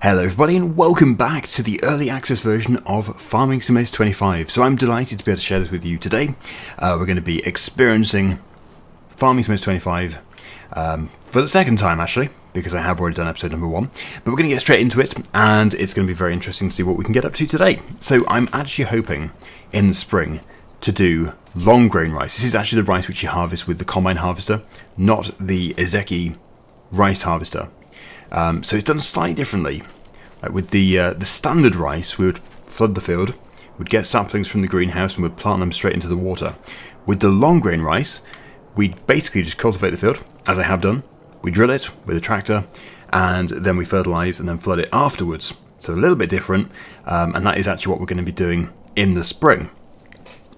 Hello everybody and welcome back to the early access version of Farming Simulator 25. So I'm delighted to be able to share this with you today. We're going to be experiencing Farming Simulator 25 for the second time actually, because I have already done episode number 1. But we're going to get straight into it and it's going to be very interesting to see what we can get up to today. So I'm actually hoping in the spring to do long grain rice. This is actually the rice which you harvest with the combine harvester, not the Ezeki rice harvester. So it's done slightly differently. With the standard rice, we would flood the field, we'd get saplings from the greenhouse and we'd plant them straight into the water. With the long grain rice, we'd basically just cultivate the field, as I have done. We drill it with a tractor, and then we fertilise and then flood it afterwards. So a little bit different, and that is actually what we're going to be doing in the spring.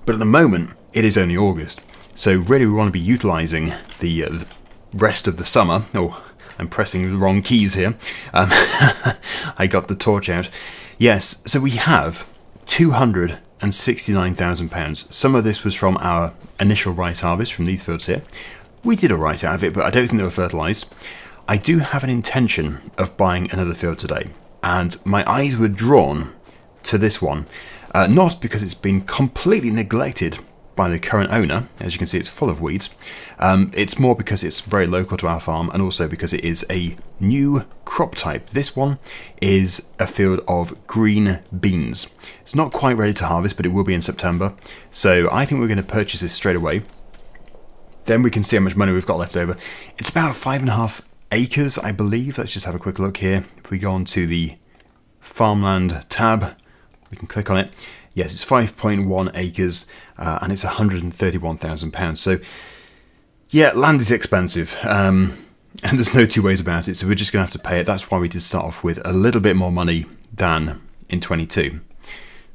But at the moment, it is only August. So really we want to be utilising the rest of the summer. Oh, I'm pressing the wrong keys here. I got the torch out. Yes, so we have £269,000. Some of this was from our initial rice harvest from these fields here. We did alright out of it, but I don't think they were fertilised. I do have an intention of buying another field today, and my eyes were drawn to this one. Not because it's been completely neglected by the current owner. As you can see, it's full of weeds. It's more because it's very local to our farm, and also because it is a new crop type. This one is a field of green beans. It's not quite ready to harvest, but it will be in September. So I think we're going to purchase this straight away. Then we can see how much money we've got left over. It's about 5.5 acres, I believe. Let's just have a quick look here. If we go on to the farmland tab, we can click on it. Yes, it's 5.1 acres and it's £131,000. So, yeah, land is expensive and there's no two ways about it. So we're just going to have to pay it. That's why we did start off with a little bit more money than in 22.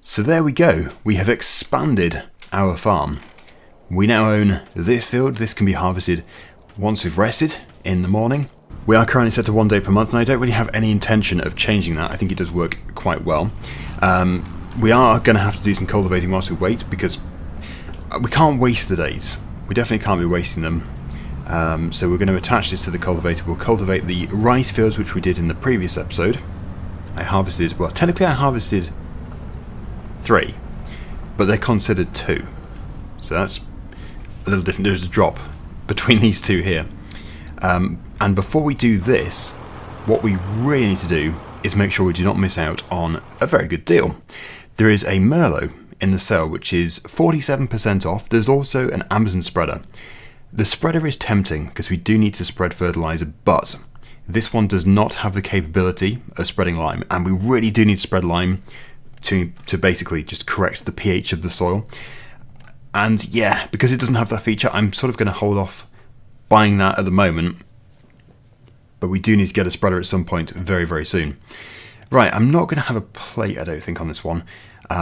So there we go. We have expanded our farm. We now own this field. This can be harvested once we've rested in the morning. We are currently set to 1 day per month and I don't really have any intention of changing that. I think it does work quite well. We are going to have to do some cultivating whilst we wait, because we can't waste the days. We definitely can't be wasting them. So we're going to attach this to the cultivator. We'll cultivate the rice fields, which we did in the previous episode. I harvested, well, technically I harvested 3, but they're considered 2. So that's a little different. There's a drop between these two here. And before we do this, what we really need to do is make sure we do not miss out on a very good deal. There is a Merlot in the sale which is 47% off. There's also an Amazon spreader. The spreader is tempting because we do need to spread fertilizer, but this one does not have the capability of spreading lime, and we really do need to spread lime to basically just correct the pH of the soil. And yeah, because it doesn't have that feature, I'm sort of going to hold off buying that at the moment. But we do need to get a spreader at some point very, very soon. Right, I'm not going to have a plate, I don't think, on this one.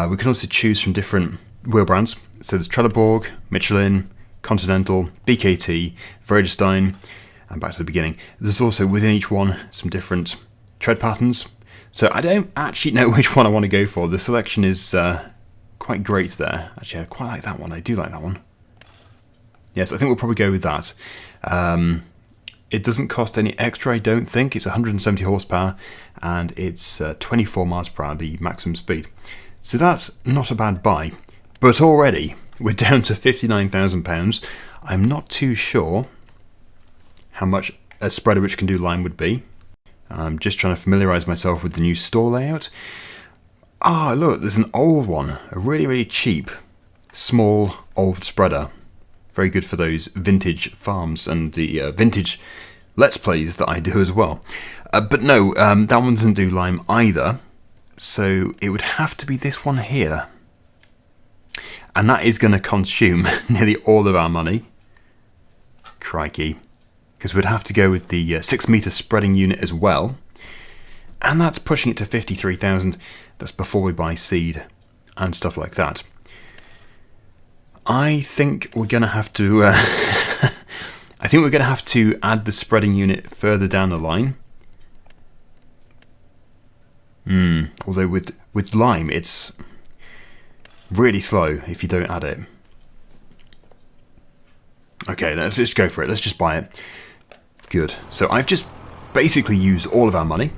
We can also choose from different wheel brands. So there's Trelleborg, Michelin, Continental, BKT, Vredestein, and back to the beginning. There's also, within each one, some different tread patterns. So I don't actually know which one I want to go for. The selection is quite great there. Actually, I quite like that one. I do like that one. Yes, I think we'll probably go with that. It doesn't cost any extra, I don't think. It's 170 horsepower and it's 24 miles per hour, the maximum speed. So that's not a bad buy. But already we're down to £59,000. I'm not too sure how much a spreader which can do lime would be. I'm just trying to familiarise myself with the new store layout. Ah, look, there's an old one. A really, really cheap, small, old spreader. Very good for those vintage farms and the vintage Let's Plays that I do as well. But no, that one doesn't do lime either. So it would have to be this one here. And that is going to consume nearly all of our money. Crikey. Because we'd have to go with the 6-metre spreading unit as well. And that's pushing it to 53,000. That's before we buy seed and stuff like that. I think we're going to have to add the spreading unit further down the line. Although with lime, it's really slow if you don't add it. Okay, let's just go for it. Let's just buy it. Good. So I've just basically used all of our money.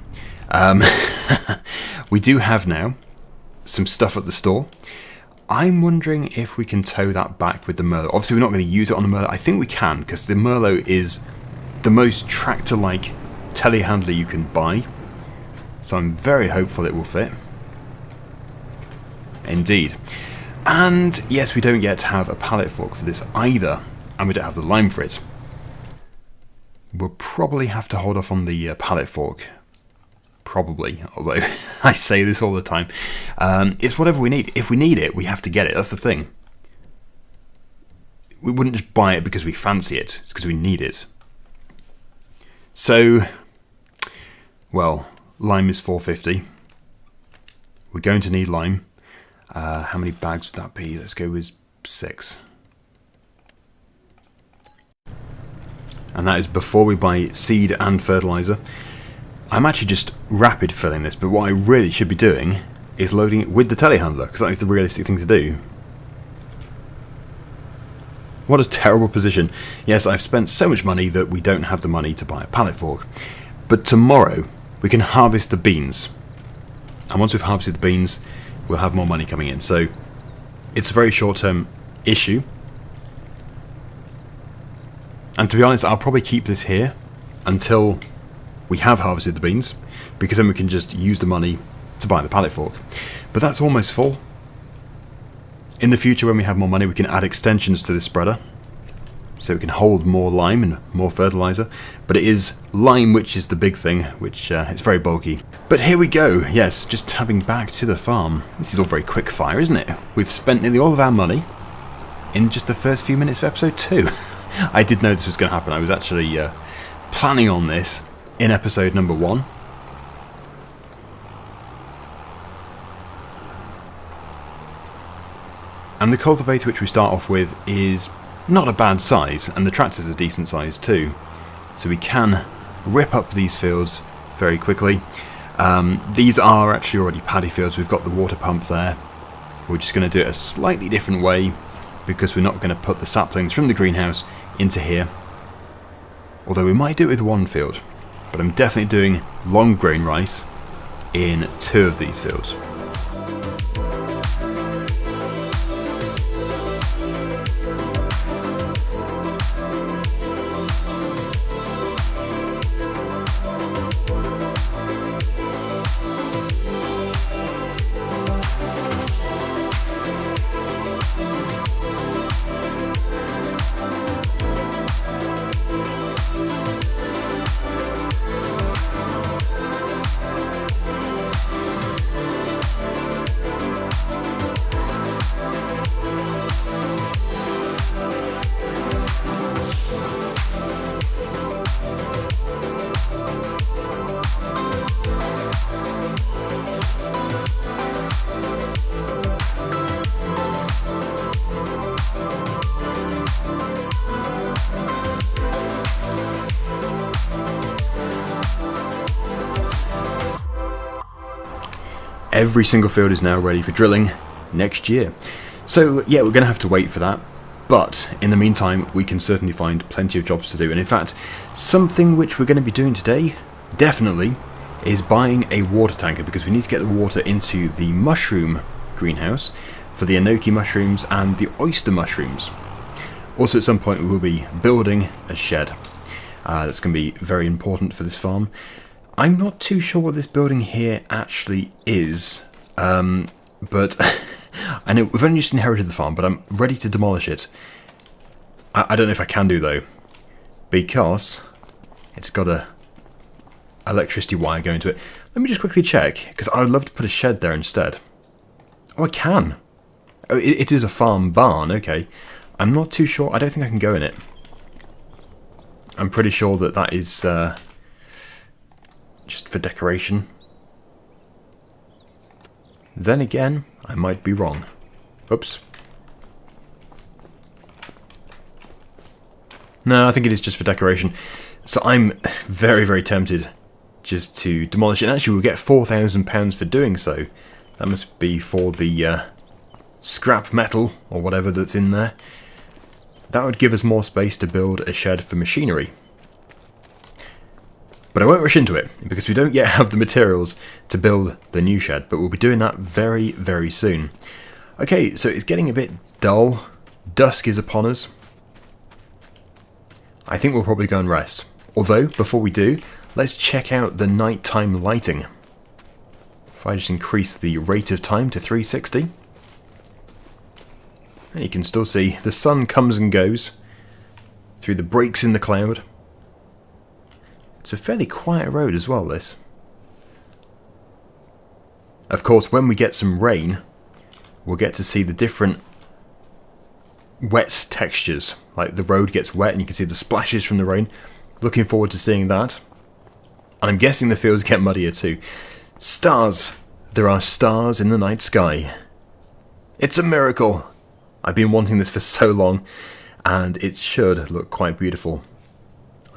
we do have now some stuff at the store. I'm wondering if we can tow that back with the Merlot. Obviously, we're not going to use it on the Merlot. I think we can, because the Merlot is the most tractor-like telehandler you can buy. So I'm very hopeful it will fit. Indeed. And yes, we don't yet have a pallet fork for this either, and we don't have the lime for it. We'll probably have to hold off on the pallet fork. Probably, although I say this all the time. It's whatever we need. If we need it, we have to get it. That's the thing. We wouldn't just buy it because we fancy it. It's because we need it. So, well, lime is $4.50. We're going to need lime. How many bags would that be? Let's go with 6. And that is before we buy seed and fertilizer. I'm actually just rapid filling this, but what I really should be doing is loading it with the telehandler, because that is the realistic thing to do. What a terrible position. Yes, I've spent so much money that we don't have the money to buy a pallet fork. But tomorrow, we can harvest the beans. And once we've harvested the beans, we'll have more money coming in. So, it's a very short-term issue. And to be honest, I'll probably keep this here until we have harvested the beans, because then we can just use the money to buy the pallet fork. But that's almost full. In the future, when we have more money, we can add extensions to this spreader, so we can hold more lime and more fertilizer. But it is lime which is the big thing, which it's very bulky. But here we go. Yes, just tabbing back to the farm. This is all very quick fire, isn't it? We've spent nearly all of our money in just the first few minutes of episode 2. I did know this was going to happen. I was actually planning on this in episode number 1. And the cultivator which we start off with is not a bad size, and the tractor's a decent size too. So we can rip up these fields very quickly. These are actually already paddy fields. We've got the water pump there. We're just going to do it a slightly different way, because we're not going to put the saplings from the greenhouse into here. Although we might do it with one field. But I'm definitely doing long grain rice in 2 of these fields. Every single field is now ready for drilling next year. So yeah, we're going to have to wait for that. But in the meantime, we can certainly find plenty of jobs to do. And in fact, something which we're going to be doing today, definitely, is buying a water tanker, because we need to get the water into the mushroom greenhouse for the enoki mushrooms and the oyster mushrooms. Also at some point we will be building a shed. That's going to be very important for this farm. I'm not too sure what this building here actually is, but I know we've only just inherited the farm, but I'm ready to demolish it. I don't know if I can do though, because it's got a electricity wire going to it. Let me just quickly check, because I would love to put a shed there instead. Oh, I can. Oh, it is a farm barn, okay. I'm not too sure. I don't think I can go in it. I'm pretty sure that that is just for decoration. Then again, I might be wrong. Oops. No, I think it is just for decoration. So I'm very, very tempted just to demolish it. And actually, we'll get £4,000 for doing so. That must be for the scrap metal or whatever that's in there. That would give us more space to build a shed for machinery. But I won't rush into it, because we don't yet have the materials to build the new shed, but we'll be doing that very, very soon. Okay, so it's getting a bit dull. Dusk is upon us. I think we'll probably go and rest. Although, before we do, let's check out the nighttime lighting. If I just increase the rate of time to 360, and you can still see the sun comes and goes through the breaks in the cloud. It's a fairly quiet road as well, this. Of course, when we get some rain, we'll get to see the different wet textures. Like the road gets wet and you can see the splashes from the rain. Looking forward to seeing that. And I'm guessing the fields get muddier too. Stars. There are stars in the night sky. It's a miracle. I've been wanting this for so long, and it should look quite beautiful.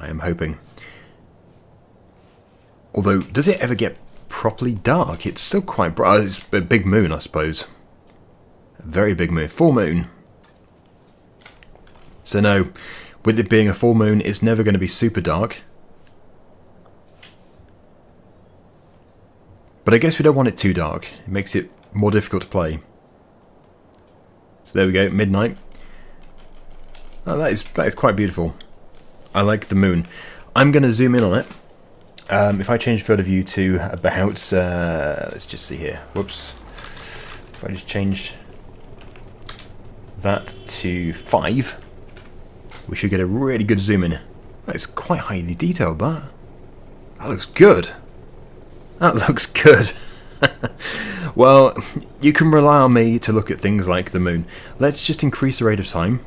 I am hoping. Although, does it ever get properly dark? It's still quite bright. It's a big moon, I suppose. A very big moon. Full moon. So no, with it being a full moon, it's never going to be super dark. But I guess we don't want it too dark. It makes it more difficult to play. So there we go, midnight. Oh, that is quite beautiful. I like the moon. I'm going to zoom in on it. If I change field of view to about, let's just see here. Whoops. If I just change that to 5, we should get a really good zoom in. That's quite highly detailed, that. That looks good. That looks good. Well, you can rely on me to look at things like the moon. Let's just increase the rate of time.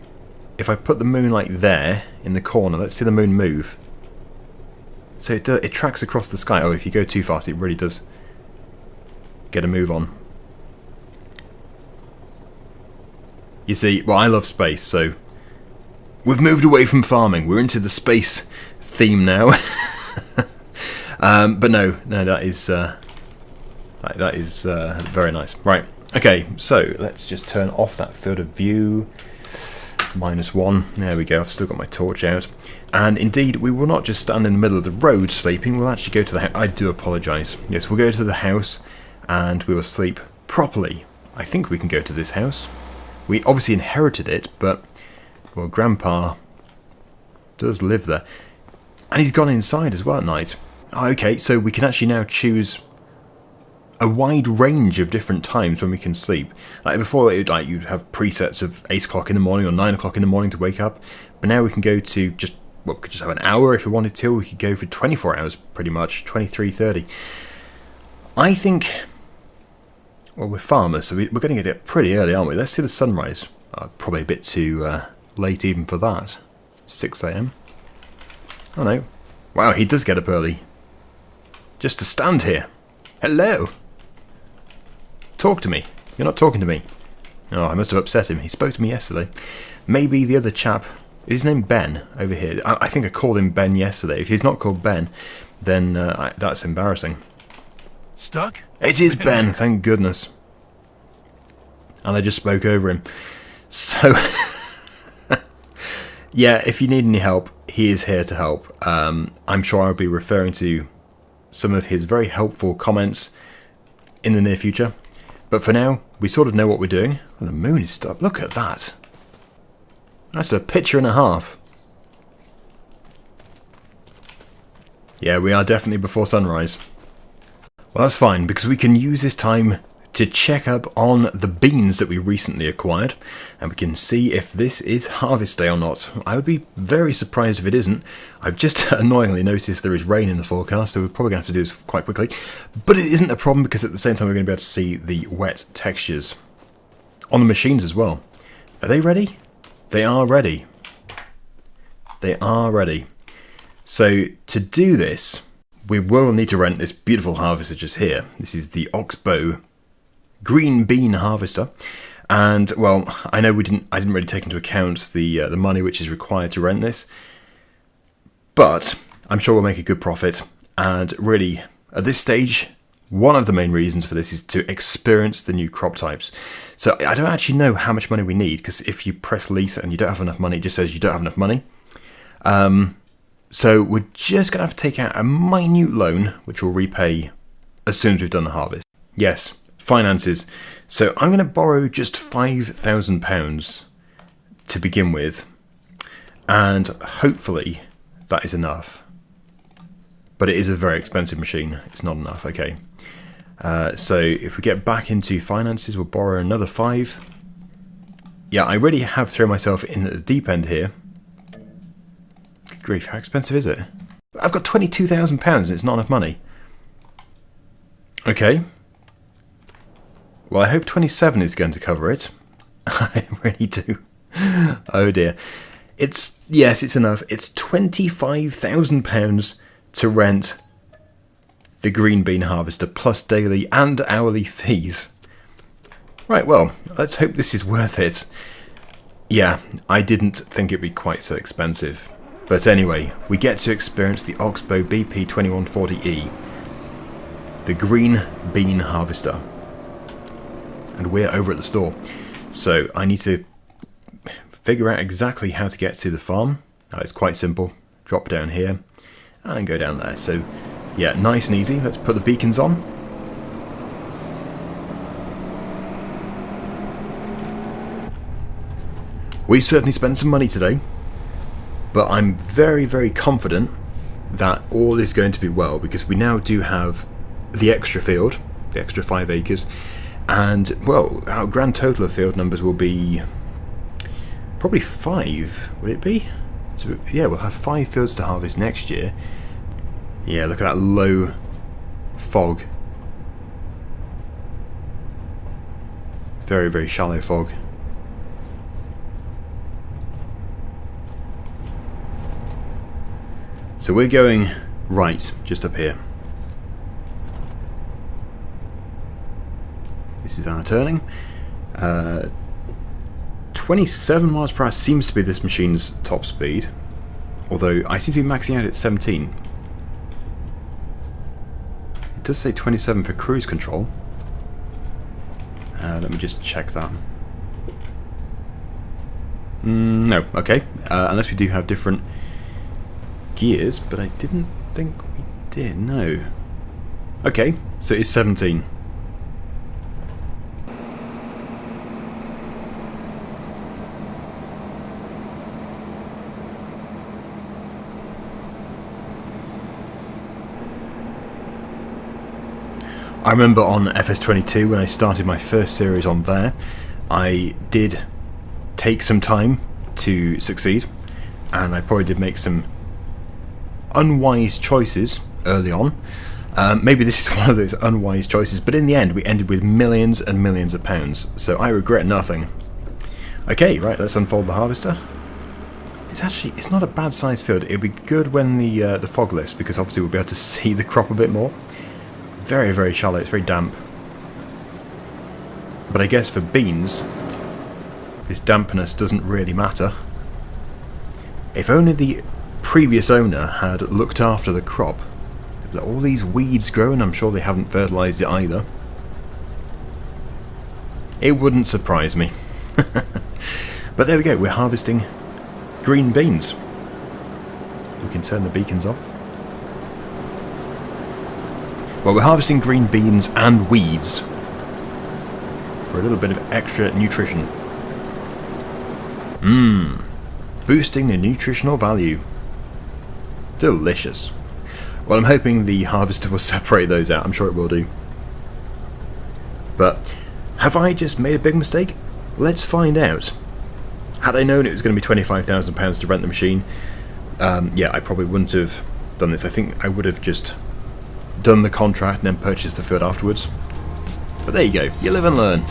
If I put the moon like there, in the corner, let's see the moon move. So it tracks across the sky. Oh, if you go too fast, it really does get a move on. You see, well, I love space, so we've moved away from farming. We're into the space theme now. But no, that is very nice. Right, okay, so let's just turn off that field of view. -1. There we go. I've still got my torch out. And indeed, we will not just stand in the middle of the road sleeping. We'll actually go to the house. I do apologise. Yes, we'll go to the house and we will sleep properly. I think we can go to this house. We obviously inherited it, but, well, Grandpa does live there. And he's gone inside as well at night. Okay, so we can actually now choose a wide range of different times when we can sleep. Like before, you'd have presets of 8 o'clock in the morning or 9 o'clock in the morning to wake up. But now we can go to just, well, we could just have an hour if we wanted to. We could go for 24 hours, pretty much, 23:30. I think, well, we're farmers, so we're going to get it pretty early, aren't we? Let's see the sunrise. Probably a bit too late even for that. 6 AM. Oh no. Wow, he does get up early. Just to stand here. Hello. Talk to me. You're not talking to me. Oh, I must have upset him. He spoke to me yesterday. Maybe the other chap... Is his name Ben over here? I think I called him Ben yesterday. If he's not called Ben, then that's embarrassing. Stuck? It is Ben, thank goodness. And I just spoke over him. So... yeah, if you need any help, he is here to help. I'm sure I'll be referring to some of his very helpful comments in the near future. But for now, we sort of know what we're doing. Well, the moon is stuck. Look at that. That's a picture and a half. Yeah, we are definitely before sunrise. Well, that's fine, because we can use this time to check up on the beans that we recently acquired, and we can see if this is harvest day or not. I would be very surprised if it isn't. I've just annoyingly noticed there is rain in the forecast, so we're probably going to have to do this quite quickly. But it isn't a problem, because at the same time we're going to be able to see the wet textures on the machines as well. Are they ready? They are ready. They are ready. So to do this, we will need to rent this beautiful harvester just here. This is the Oxbow green bean harvester, and well, I know I didn't really take into account the money which is required to rent this, but I'm sure we'll make a good profit. And really, at this stage, one of the main reasons for this is to experience the new crop types. So I don't actually know how much money we need, because if you press lease and you don't have enough money, it just says you don't have enough money. So we're just going to have to take out a minute loan, which we'll repay as soon as we've done the harvest. Yes, finances. So I'm going to borrow just £5,000 to begin with, and hopefully that is enough. But it is a very expensive machine. It's not enough. Okay. So if we get back into finances, we'll borrow another 5. Yeah, I really have thrown myself in at the deep end here. Good grief, how expensive is it? I've got £22,000 and it's not enough money. Okay. Well, I hope 27 is going to cover it. I really do. Oh dear. Yes, it's enough. It's £25,000 to rent the green bean harvester plus daily and hourly fees. Right, well, let's hope this is worth it. Yeah, I didn't think it'd be quite so expensive. But anyway, we get to experience the Oxbow BP2140E, the green bean harvester. And we're over at the store. So I need to figure out exactly how to get to the farm. It's quite simple. Drop down here and go down there. So yeah, nice and easy. Let's put the beacons on. We certainly spent some money today, but I'm very, very confident that all is going to be well, because we now do have the extra field, the extra 5 acres, and, well, our grand total of field numbers will be probably 5, would it be? So, yeah, we'll have 5 fields to harvest next year. Yeah, look at that low fog. Very, very shallow fog. So we're going right, just up here. This is our turning. 27 miles per hour seems to be this machine's top speed, although I seem to be maxing out at 17. It does say 27 for cruise control. Let me just check that. No, okay. Unless we do have different gears, but I didn't think we did, no. Okay, so it's 17. I remember on FS22 when I started my first series on there, I did take some time to succeed, and I probably did make some unwise choices early on. Maybe this is one of those unwise choices, but in the end we ended with millions and millions of pounds, so I regret nothing. Okay, right, let's unfold the harvester. It's not a bad sized field. It'll be good when the fog lifts, because obviously we'll be able to see the crop a bit more. Very, very shallow, it's very damp. But I guess for beans, this dampness doesn't really matter. If only the previous owner had looked after the crop. All these weeds growing, I'm sure they haven't fertilised it either. It wouldn't surprise me. But there we go, we're harvesting green beans. We can turn the beacons off. Well, we're harvesting green beans and weeds for a little bit of extra nutrition. Boosting the nutritional value. Delicious. Well, I'm hoping the harvester will separate those out. I'm sure it will do. But have I just made a big mistake? Let's find out. Had I known it was going to be £25,000 to rent the machine, yeah, I probably wouldn't have done this. I think I would have just done the contract and then purchased the field afterwards. But there you go. You live and learn.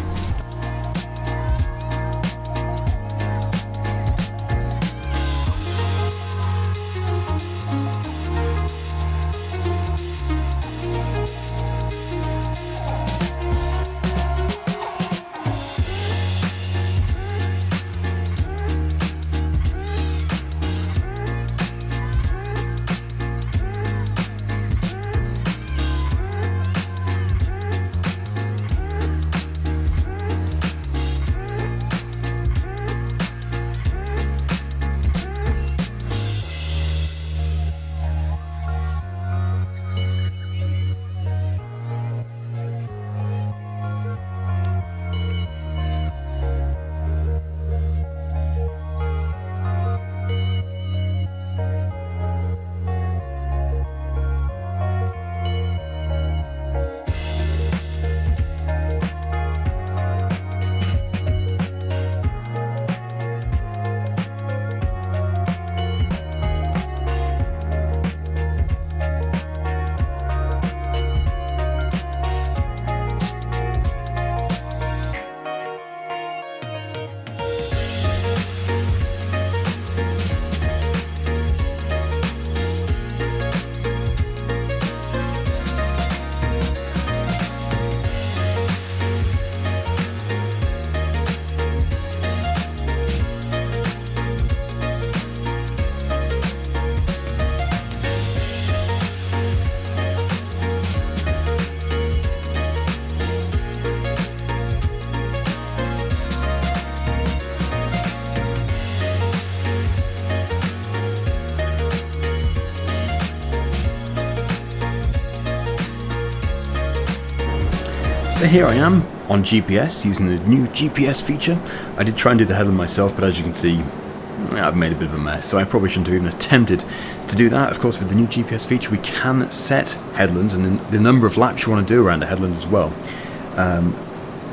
So here I am on GPS using the new GPS feature. I did try and do the headland myself, but as you can see, I've made a bit of a mess, so I probably shouldn't have even attempted to do that. Of course, with the new GPS feature, we can set headlands and the number of laps you want to do around a headland as well.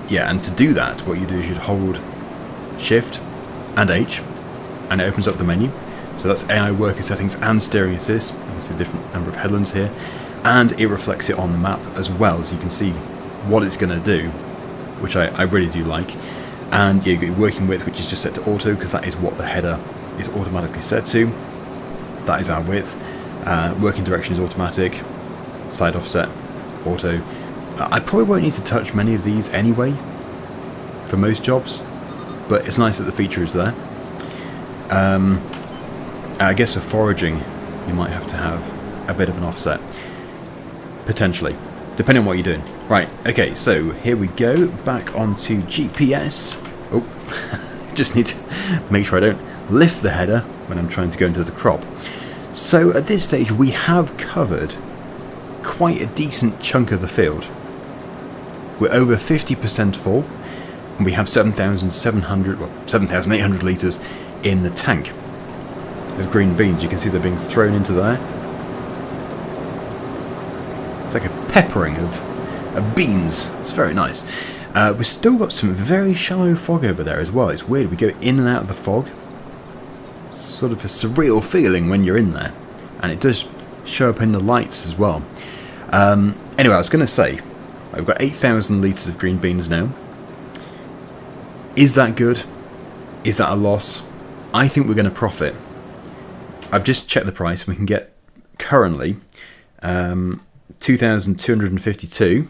Yeah, and to do that, what you do is you'd hold Shift and H, and it opens up the menu. So that's AI worker settings and steering assist. You can see the different number of headlands here, and it reflects it on the map as well, so you can see what it's going to do, which I really do like. And yeah, you've got your working width, which is just set to auto, because that is what the header is automatically set to. That is our width. Working direction is automatic. Side offset, auto. I probably won't need to touch many of these anyway, for most jobs, but it's nice that the feature is there. I guess for foraging, you might have to have a bit of an offset. Potentially, depending on what you're doing. Right, okay, so here we go, back onto GPS. Oh, just need to make sure I don't lift the header when I'm trying to go into the crop. So at this stage we have covered quite a decent chunk of the field. We're over 50% full, and we have 7,800 litres in the tank of green beans. You can see they're being thrown into there. It's like a peppering of beans. It's very nice. We've still got some very shallow fog over there as well. It's weird, we go in and out of the fog. Sort of a surreal feeling when you're in there, and it does show up in the lights as well. Anyway, I was going to say, I've got 8,000 litres of green beans now. Is that good? Is that a loss? I think we're going to profit. I've just checked the price. We can get currently 2,252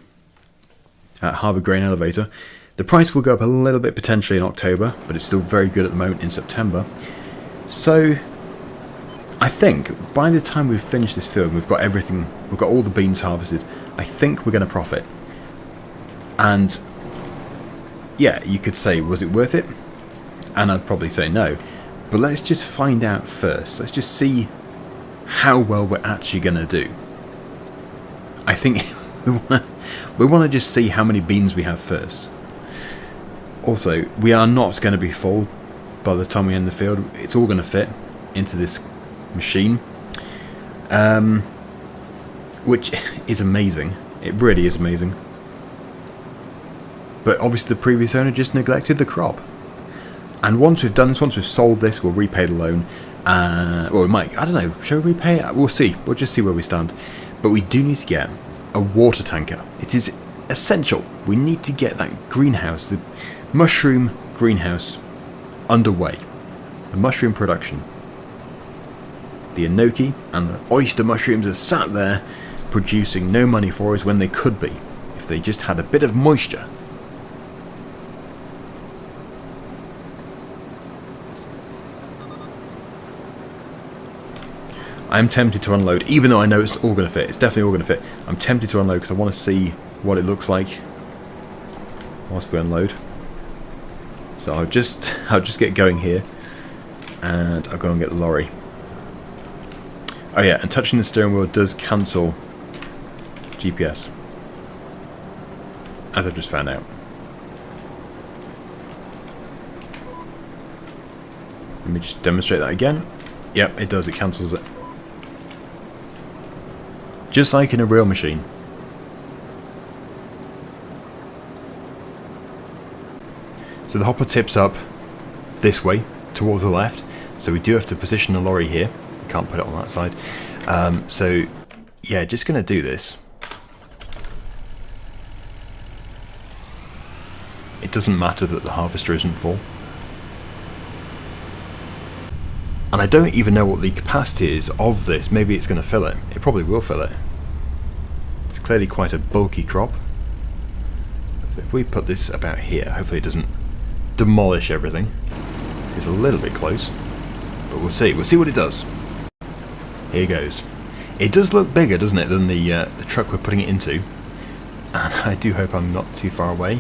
at Harbour Grain Elevator. The price will go up a little bit potentially in October, but it's still very good at the moment in September. So I think by the time we've finished this field, we've got everything, we've got all the beans harvested, I think we're going to profit. And yeah, you could say, was it worth it? And I'd probably say no. But let's just find out first. Let's just see how well we're actually going to do. I think we want to just see how many beans we have first. Also, we are not going to be full by the time we end the field. It's all going to fit into this machine, which is amazing. It really is amazing. But obviously the previous owner just neglected the crop. And once we've done this, once we've solved this, we'll repay the loan. Or we might, I don't know, shall we repay it? We'll see. We'll just see where we stand. But we do need to get a water tanker. It is essential. We need to get that greenhouse, the mushroom greenhouse, underway. The mushroom production. The enoki and the oyster mushrooms are sat there producing no money for us when they could be, if they just had a bit of moisture. I'm tempted to unload, even though I know it's all going to fit. It's definitely all going to fit. I'm tempted to unload because I want to see what it looks like whilst we unload. So I'll just get going here, and I'll go and get the lorry. Oh yeah, and touching the steering wheel does cancel GPS, as I've just found out. Let me just demonstrate that again. Yep, it does. It cancels it. Just like in a real machine. So the hopper tips up this way, towards the left. So we do have to position the lorry here. We can't put it on that side. So yeah, just going to do this. It doesn't matter that the harvester isn't full. And I don't even know what the capacity is of this. Maybe it's going to fill it. It probably will fill it. It's clearly quite a bulky crop. So if we put this about here, hopefully it doesn't demolish everything. It's a little bit close, but we'll see. We'll see what it does. Here goes. It does look bigger, doesn't it, than the truck we're putting it into. And I do hope I'm not too far away.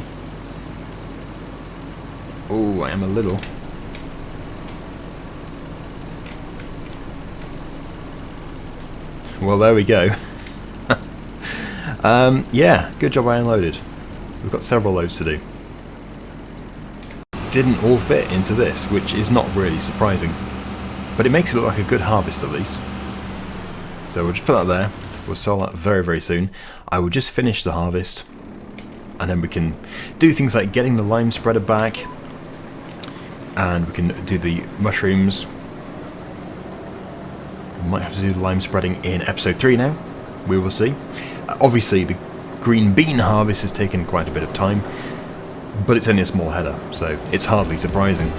Oh, I am a little. Well, there we go. Yeah, good job I unloaded. we've got several loads to do. Didn't all fit into this, which is not really surprising. But it makes it look like a good harvest at least. So we'll just put that there. We'll sell that very, very soon. I will just finish the harvest. And then we can do things like getting the lime spreader back. And we can do the mushrooms. We might have to do the lime spreading in episode 3 now. We will see. Obviously the green bean harvest has taken quite a bit of time. But it's only a small header, so it's hardly surprising.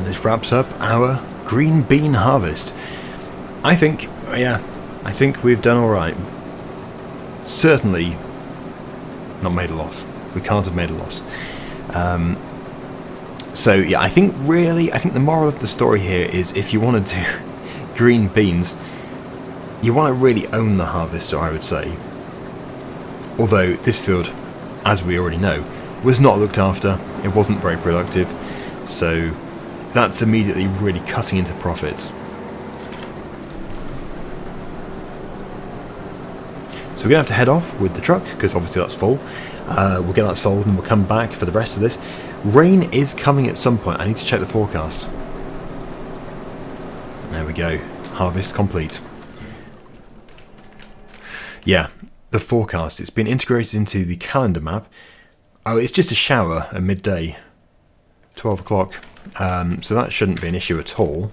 This wraps up our green bean harvest. I think we've done alright. Certainly not made a loss. We can't have made a loss. So yeah, I think the moral of the story here is if you want to do green beans, you want to really own the harvester, I would say. Although this field, as we already know, was not looked after. It wasn't very productive. So that's immediately really cutting into profits. So we're going to have to head off with the truck, because obviously that's full. We'll get that sold and we'll come back for the rest of this. Rain is coming at some point. I need to check the forecast. There we go. Harvest complete. Yeah, the forecast. It's been integrated into the calendar map. Oh, it's just a shower at midday. 12 o'clock. So that shouldn't be an issue at all.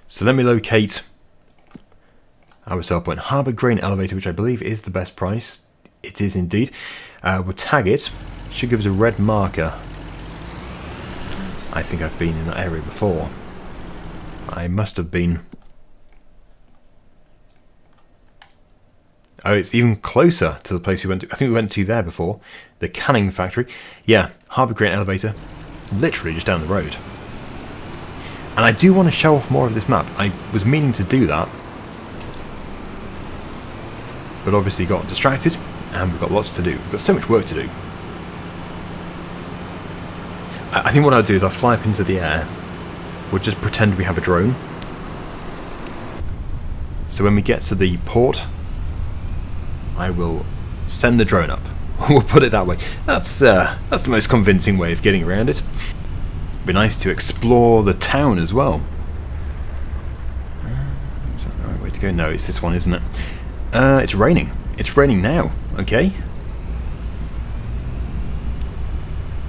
So let me locate our sell point. Harbour Grain Elevator, which I believe is the best price. It is indeed. We'll tag it. Should give us a red marker. I think I've been in that area before. I must have been. Oh, it's even closer to the place we went to. I think we went to there before. The canning factory. Yeah, Harbour Grain Elevator. Literally just down the road. And I do want to show off more of this map. I was meaning to do that. But obviously got distracted. And we've got lots to do. We've got so much work to do. I think what I'll do is I'll fly up into the air. We'll just pretend we have a drone. So when we get to the port, I will send the drone up. We'll put it that way. That's the most convincing way of getting around it. It'd be nice to explore the town as well. Is that the right way to go? No, it's this one, isn't it? It's raining. It's raining now. Okay.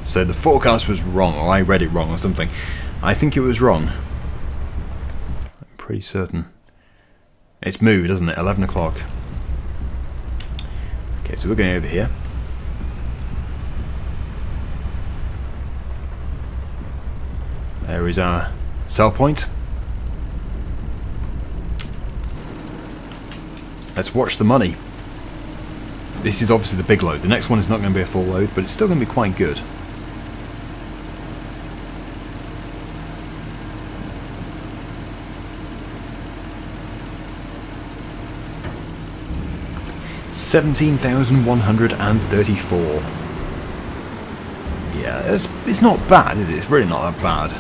So the forecast was wrong, or I read it wrong or something. I think it was wrong. I'm pretty certain. It's moved, doesn't it? 11 o'clock. Okay, so we're going over here. There is our sell point. Let's watch the money. This is obviously the big load. The next one is not going to be a full load, but it's still going to be quite good. $17,134. Yeah, it's not bad, is it? It's really not that bad.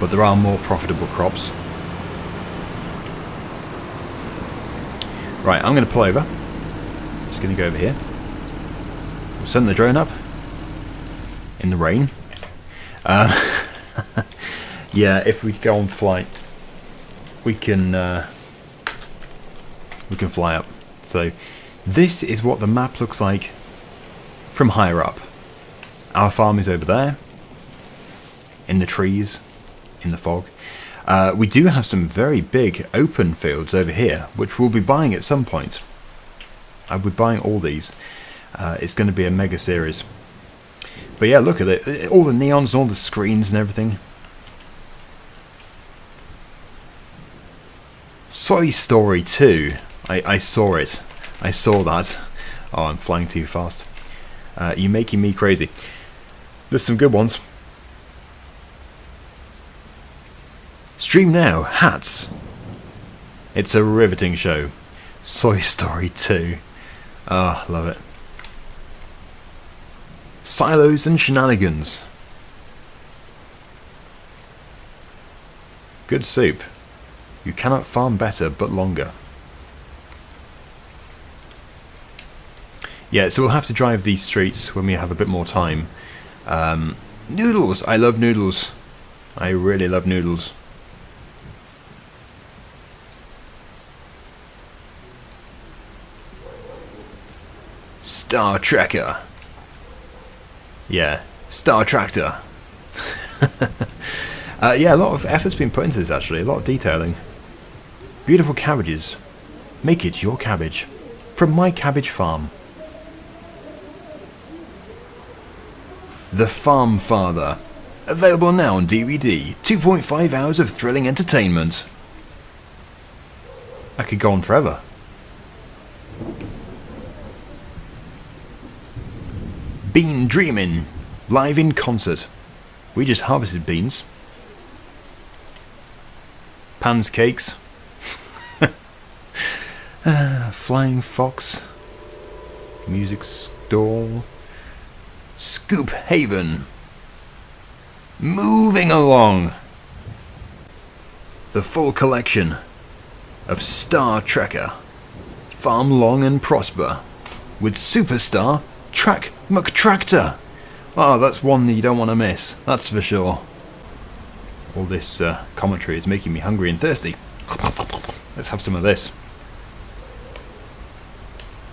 But there are more profitable crops. Right, I'm going to pull over. Just going to go over here. We'll send the drone up in the rain. Yeah, if we go on flight, we can fly up. So this is what the map looks like from higher up. Our farm is over there, in the trees, in the fog. We do have some very big open fields over here, which we'll be buying at some point. I'll be buying all these. It's going to be a mega series. But yeah, look at it. All the neons and all the screens and everything. Soy Story 2. I saw it. I saw that. Oh, I'm flying too fast. You're making me crazy. There's some good ones. Stream now. Hats. It's a riveting show. Soy Story 2. Ah, oh, love it. Silos and shenanigans. Good soup. You cannot farm better but longer. Yeah, so we'll have to drive these streets when we have a bit more time. Noodles! I love noodles. I really love noodles. Star Trekker. Yeah, Star Tractor. Yeah, a lot of effort's been put into this actually, a lot of detailing. Beautiful cabbages. Make it your cabbage. From my cabbage farm. The Farm Father. Available now on DVD. 2.5 hours of thrilling entertainment. I could go on forever. Bean Dreamin'. Live in concert. We just harvested beans. Pan's Cakes. Flying Fox. Music Stall. Scoop Haven. Moving along. The full collection of Star Trekker. Farm long and prosper. With Superstar Track McTractor. Oh, that's one you don't want to miss. That's for sure. All this commentary is making me hungry and thirsty. Let's have some of this.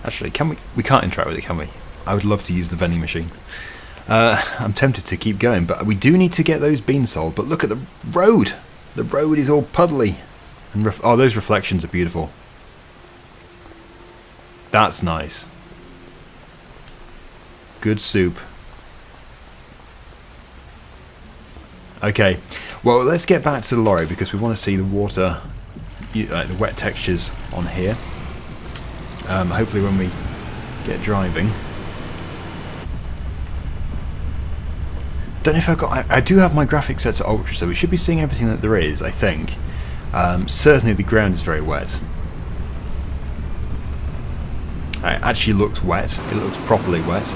Actually, can we can't interact with it, can we? I would love to use the vending machine. I'm tempted to keep going, but we do need to get those beans sold. But look at the road. The road is all puddly. And oh, those reflections are beautiful. That's nice. Good soup. Okay, well, let's get back to the lorry because we want to see the water, the wet textures on here. Hopefully when we get driving. Don't know if I've got... I do have my graphics set to ultra, so we should be seeing everything that there is, I think. Certainly the ground is very wet. It actually looks wet. It looks properly wet.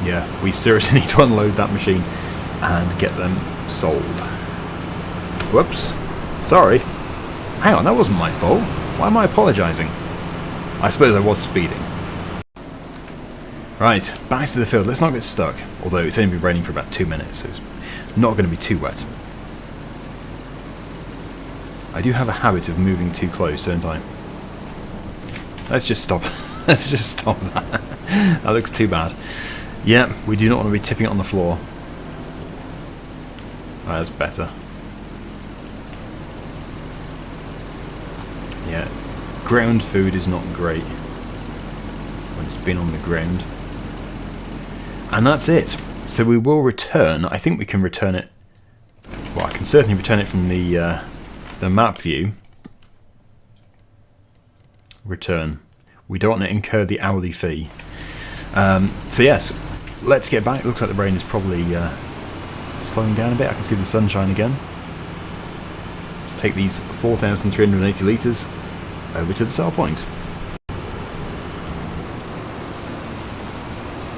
Yeah, we seriously need to unload that machine and get them sold. Whoops. Sorry. Hang on, that wasn't my fault. Why am I apologising? I suppose I was speeding. Right, back to the field. Let's not get stuck. Although it's only been raining for about 2 minutes, so it's not going to be too wet. I do have a habit of moving too close, don't I? Let's just stop. Let's just stop that. That looks too bad. Yeah, we do not want to be tipping it on the floor. Right, that's better. Yeah, ground food is not great when it's been on the ground. And that's it. So we will return. I think we can return it. Well, I can certainly return it from the map view. Return. We don't want to incur the hourly fee. So yes, let's get back. It looks like the rain is probably slowing down a bit. I can see the sunshine again. Let's take these 4,380 litres over to the sell point.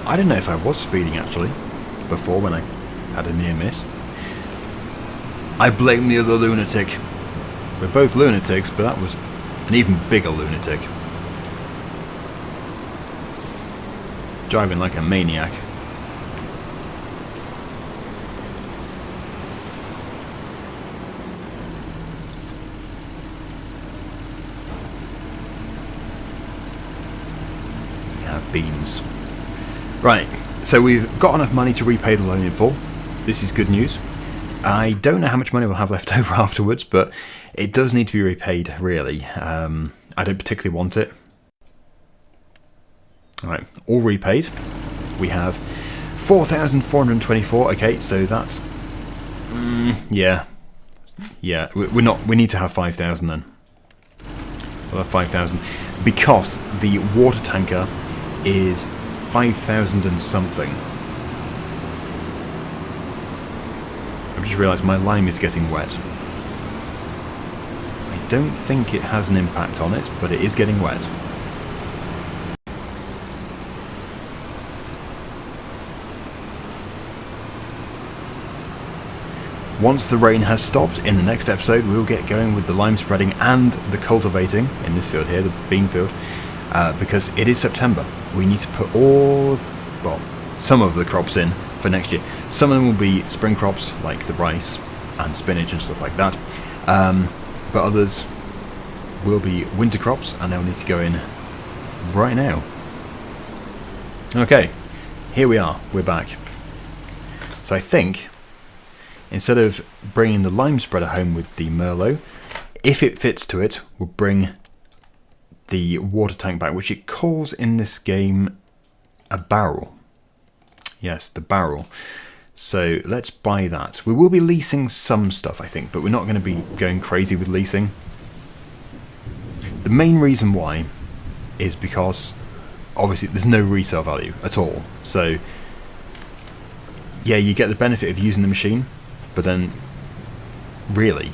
I don't know if I was speeding actually, before when I had a near miss. I blame the other lunatic. We're both lunatics, but that was an even bigger lunatic. Driving like a maniac. We have beans. Right, so we've got enough money to repay the loan in full. This is good news. I don't know how much money we'll have left over afterwards, but it does need to be repaid, really. I don't particularly want it. Alright, all repaid. We have 4,424. Okay, so that's... yeah. Yeah, we need to have 5,000 then. We'll have 5,000. Because the water tanker is 5,000 and something. I've just realised my lime is getting wet. I don't think it has an impact on it, but it is getting wet. Once the rain has stopped, in the next episode we'll get going with the lime spreading and the cultivating in this field here, the bean field, because it is September. We need to put some of the crops in for next year. Some of them will be spring crops like the rice and spinach and stuff like that, but others will be winter crops and they'll need to go in right now. Okay, here we are, we're back. So I think instead of bringing the lime spreader home with the Merlot, if it fits to it, we'll bring the water tank back, which it calls in this game a barrel. Yes, the barrel. So let's buy that. We will be leasing some stuff, I think, but we're not going to be going crazy with leasing. The main reason why is because, obviously, there's no resale value at all. So, yeah, you get the benefit of using the machine, but then, really,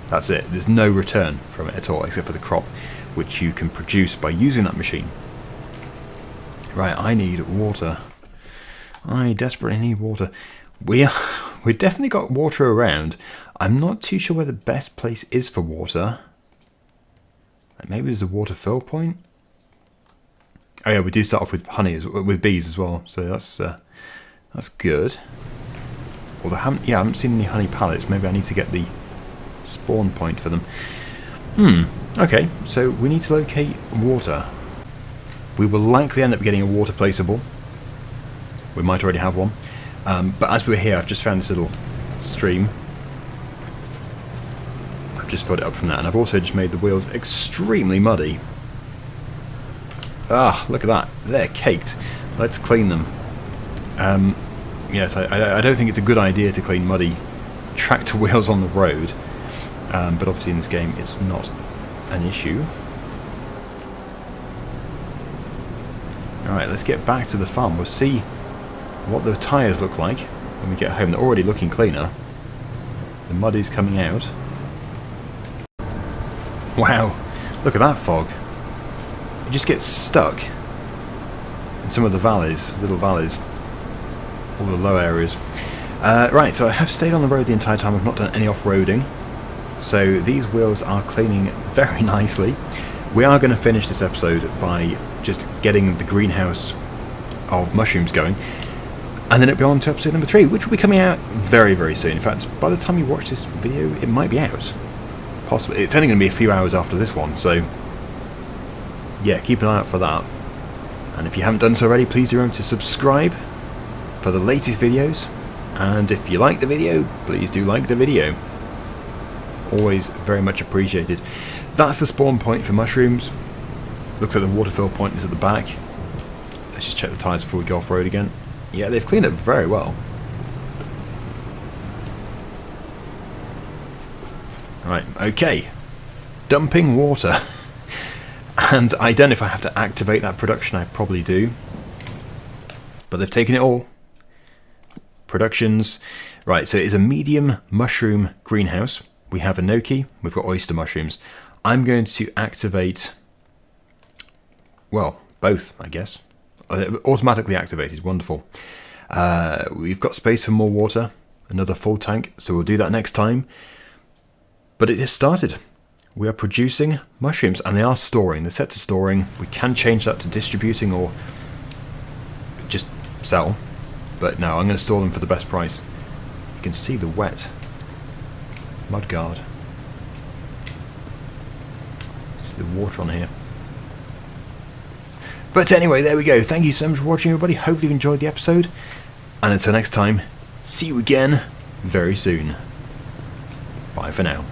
that's it. There's no return from it at all, except for the crop, which you can produce by using that machine. Right, I need water. I desperately need water. We've definitely got water around. I'm not too sure where the best place is for water. Maybe there's a water fill point. Oh yeah, we do start off with honey, with bees as well. So that's good. Although I haven't seen any honey pallets. Maybe I need to get the spawn point for them. Okay, so we need to locate water. We will likely end up getting a water placeable. We might already have one. But as we're here, I've just found this little stream. I've just filled it up from that, and I've also just made the wheels extremely muddy. Ah, look at that. They're caked. Let's clean them. Yes, I don't think it's a good idea to clean muddy tractor wheels on the road. But obviously in this game it's not an issue. Alright, let's get back to the farm. We'll see what the tyres look like when we get home. They're already looking cleaner. The mud is coming out. Wow, look at that fog. It just gets stuck in some of the valleys, little valleys, all the low areas. Right, so I have stayed on the road the entire time. I've not done any off-roading. So these wheels are cleaning very nicely. We are going to finish this episode by just getting the greenhouse of mushrooms going. And then it'll be on to episode number 3, which will be coming out very, very soon. In fact, by the time you watch this video, it might be out. Possibly. It's only going to be a few hours after this one, so yeah, keep an eye out for that. And if you haven't done so already, please do remember to subscribe for the latest videos. And if you like the video, please do like the video. Always very much appreciated. That's the spawn point for mushrooms. Looks like the water fill point is at the back. Let's just check the tyres before we go off-road again. Yeah, they've cleaned up very well. Right, okay. Dumping water. And I don't know if I have to activate that production. I probably do. But they've taken it all. Productions. Right, so it is a medium mushroom greenhouse. We have enoki, we've got oyster mushrooms. I'm going to activate, well, both, I guess. Automatically activated, wonderful. We've got space for more water, another full tank, so we'll do that next time. But it has started. We are producing mushrooms, and they are storing. They're set to storing. We can change that to distributing or just sell. But no, I'm going to store them for the best price. You can see the wet mudguard. See the water on here. But anyway, there we go. Thank you so much for watching, everybody. Hope you've enjoyed the episode. And until next time, see you again very soon. Bye for now.